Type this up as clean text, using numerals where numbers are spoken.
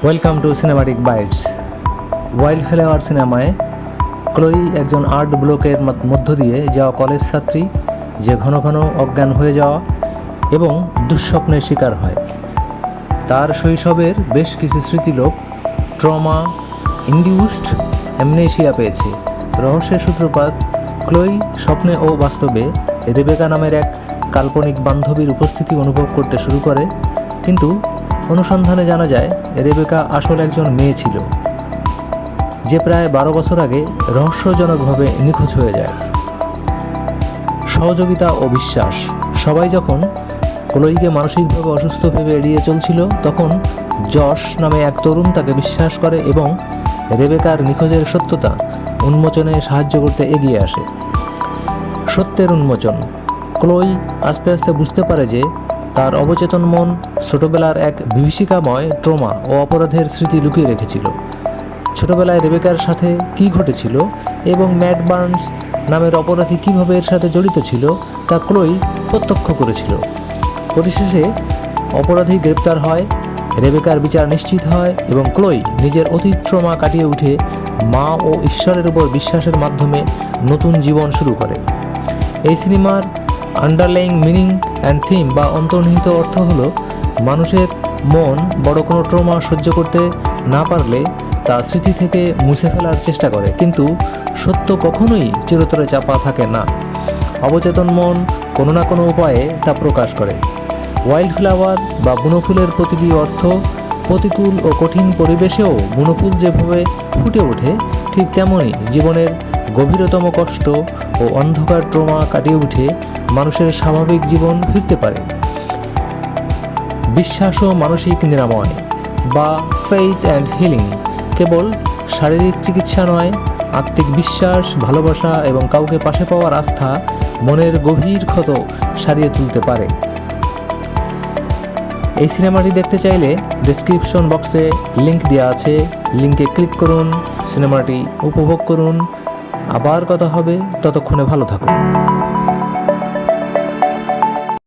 Welcome to Cinematic Bytes. Wild Flower সিনেমায় Chloe একজন art ব্লকের মধ্য দিয়ে যাওয়া কলেজ ছাত্রী, যে ঘন ঘন অজ্ঞান হয়ে যাওয়া এবং দুঃস্বপ্নের শিকার হয়। তার শৈশবের বেশ কিছু স্মৃতিলোপ ট্রমা ইনডিউসড অ্যামনেশিয়া পেয়েছে। রহস্যের সূত্রপাত ক্লোই স্বপ্নে ও বাস্তবে রেবেকা নামের এক কাল্পনিক বান্ধবীর উপস্থিতি অনুভব করতে শুরু করে, কিন্তু অনুসন্ধানে জানা যায় রেবেকা আসলে একজন মেয়ে ছিল, যে প্রায় 12 বছর আগে রহস্যজনকভাবে নিখোঁজ হয়ে যায়। সহযোগিতা ও বিশ্বাস। সবাই যখন ক্লোইকে মানসিকভাবে অসুস্থ ভেবে এড়িয়ে চলছিল, তখন জশ নামে এক তরুণ তাকে বিশ্বাস করে এবং রেবেকার নিখোঁজের সত্যতা উন্মোচনে সাহায্য করতে এগিয়ে আসে। সত্যের উন্মোচন। ক্লোই আস্তে আস্তে বুঝতে পারে যে তার অবচেতন মন ছোটবেলার এক বিভীষিকাময় ট্রমা ও অপরাধের স্মৃতি লুকিয়ে রেখেছিল। ছোটবেলায় রেবেকার সাথে কী ঘটেছিল এবং ম্যাট বার্নস নামের অপরাধী কীভাবে এর সাথে জড়িত ছিল তা ক্লোই প্রত্যক্ষ করেছিল। পরিশেষে অপরাধী গ্রেপ্তার হয়, রেবেকার বিচার নিশ্চিত হয় এবং ক্লোই নিজের অতীত ট্রমা কাটিয়ে উঠে মা ও ঈশ্বরের উপর বিশ্বাসের মাধ্যমে নতুন জীবন শুরু করে। এই সিনেমার আন্ডারলাইং মিনিং অ্যান্ড থিম বা অন্তর্নিহিত অর্থ হলো, মানুষের মন বড় কোনো ট্রমা সহ্য করতে না পারলে তা স্মৃতি থেকে মুছে ফেলার চেষ্টা করে, কিন্তু সত্য কখনোই চিরতরে চাপা থাকে না। অবচেতন মন কোনো না কোনো উপায়ে তা প্রকাশ করে। ওয়াইল্ড ফ্লাওয়ার বা বুনোফুলের প্রতিটি অর্থ প্রতিকূল ও কঠিন পরিবেশেও বুনোফুল যেভাবে ফুটে ওঠে, ঠিক তেমনই জীবনের গভীরতম কষ্ট ও অন্ধকার ট্রমা কাটিয়ে উঠে মানুষের স্বাভাবিক জীবন ফিরতে পারে। বিশ্বাস ও মানসিক নিরাময় বা ফেইথ অ্যান্ড হিলিং কেবল শারীরিক চিকিৎসা নয়, আত্মিক বিশ্বাস, ভালোবাসা এবং কাউকে পাশে পাওয়ার আস্থা মনের গভীর ক্ষত সারিয়ে তুলতে পারে। এই সিনেমাটি দেখতে চাইলে ডেসক্রিপশন বক্সে লিংক দেওয়া আছে, লিংকে ক্লিক করুন, সিনেমাটি উপভোগ করুন। আবার কথা হবে, ততক্ষণে ভালো থাকুন।